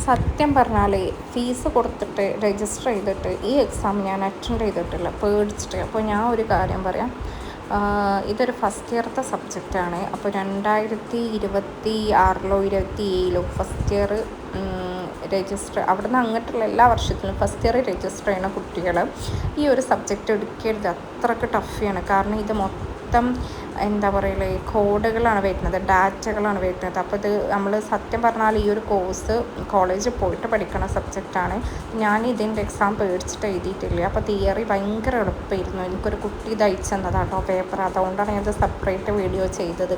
സത്യം പറഞ്ഞാൽ ഫീസ് കൊടുത്തിട്ട് രജിസ്റ്റർ ചെയ്തിട്ട് ഈ എക്സാം ഞാൻ അറ്റൻഡ് ചെയ്തിട്ടില്ല, പേടിച്ചിട്ട്. അപ്പോൾ ഞാൻ ഒരു കാര്യം പറയാം, ഇതൊരു ഫസ്റ്റ് ഇയറത്തെ സബ്ജക്റ്റാണ്. അപ്പോൾ 2026 27 ഫസ്റ്റ് ഇയർ രജിസ്റ്റർ, അവിടെ നിന്ന് അങ്ങോട്ടുള്ള എല്ലാ വർഷത്തിലും ഫസ്റ്റ് ഇയർ രജിസ്റ്റർ ചെയ്യുന്ന കുട്ടികൾ ഈ ഒരു സബ്ജക്റ്റ് എടുക്കരുത്. അത്രയ്ക്ക് ടഫാണ്. കാരണം ഇത് മൊത്തം എന്താ പറയുക, കോഡുകളാണ് വരുന്നത്, ഡാറ്റകളാണ് വരുന്നത്. അപ്പോൾ ഇത് നമ്മൾ സത്യം പറഞ്ഞാൽ ഈ ഒരു കോഴ്സ് കോളേജിൽ പോയിട്ട് പഠിക്കുന്ന സബ്ജക്റ്റാണ്. ഞാൻ ഇതിൻ്റെ എക്സാം പേടിച്ചിട്ട് എഴുതിയിട്ടില്ല. അപ്പോൾ തിയറി ഭയങ്കര എളുപ്പമായിരുന്നു. എനിക്കൊരു കുട്ടി ഇത് അയച്ചു തന്നതാട്ടോ പേപ്പർ, അതുകൊണ്ടാണ് ഞാനത് സെപ്പറേറ്റ് വീഡിയോ ചെയ്തത്.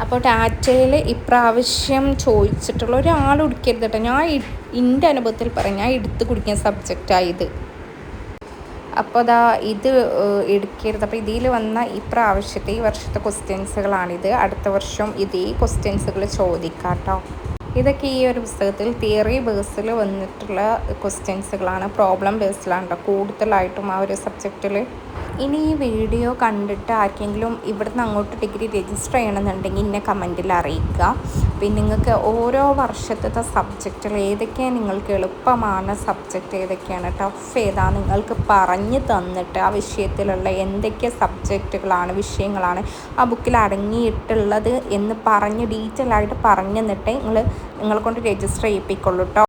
അപ്പോൾ ഡാറ്റയിൽ ഇപ്രാവശ്യം ചോദിച്ചിട്ടുള്ള ഒരാൾ എടുക്കരുത് കേട്ടോ. ഞാൻ എൻ്റെ അനുഭവത്തിൽ പറയാം, ഞാൻ എടുത്ത് കുടിക്കുന്ന സബ്ജക്റ്റാണ് ഇത്. അപ്പോൾ ഇത് എടുക്കരുത്. അപ്പോൾ ഇതിൽ വന്ന ഈ വർഷത്തെ ക്വസ്റ്റ്യൻസുകളാണിത്. അടുത്ത വർഷം ഇതേ ക്വസ്റ്റ്യൻസുകൾ ചോദിക്കാം കേട്ടോ. ഇതൊക്കെ ഈ ഒരു പുസ്തകത്തിൽ തിയറി ബേസിൽ വന്നിട്ടുള്ള ക്വസ്റ്റ്യൻസുകളാണ്, പ്രോബ്ലം ബേസിലാണ് കേട്ടോ കൂടുതലായിട്ടും ആ ഒരു സബ്ജക്റ്റിൽ. ഇനി ഈ വീഡിയോ കണ്ടിട്ട് ആർക്കെങ്കിലും ഇവിടുന്ന് അങ്ങോട്ട് ഡിഗ്രി രജിസ്റ്റർ ചെയ്യണമെന്നുണ്ടെങ്കിൽ എന്നെ കമൻറ്റിൽ അറിയിക്കുക. പിന്നെ നിങ്ങൾക്ക് ഓരോ വർഷത്തെ സബ്ജക്റ്റിൽ ഏതൊക്കെയാണ് നിങ്ങൾക്ക് എളുപ്പമാണ്, സബ്ജക്റ്റ് ഏതൊക്കെയാണ് ടഫ് ഏതാണ് നിങ്ങൾക്ക് പറഞ്ഞു തന്നിട്ട് ആ വിഷയത്തിലുള്ള എന്തൊക്കെ സബ്ജക്റ്റുകളാണ്, വിഷയങ്ങളാണ് ആ ബുക്കിൽ അടങ്ങിയിട്ടുള്ളത് എന്ന് പറഞ്ഞ് ഡീറ്റെയിൽ ആയിട്ട് പറഞ്ഞു തന്നിട്ട് നിങ്ങളെ കൊണ്ട് രജിസ്റ്റർ ചെയ്യിപ്പിക്കുള്ളൂ കേട്ടോ.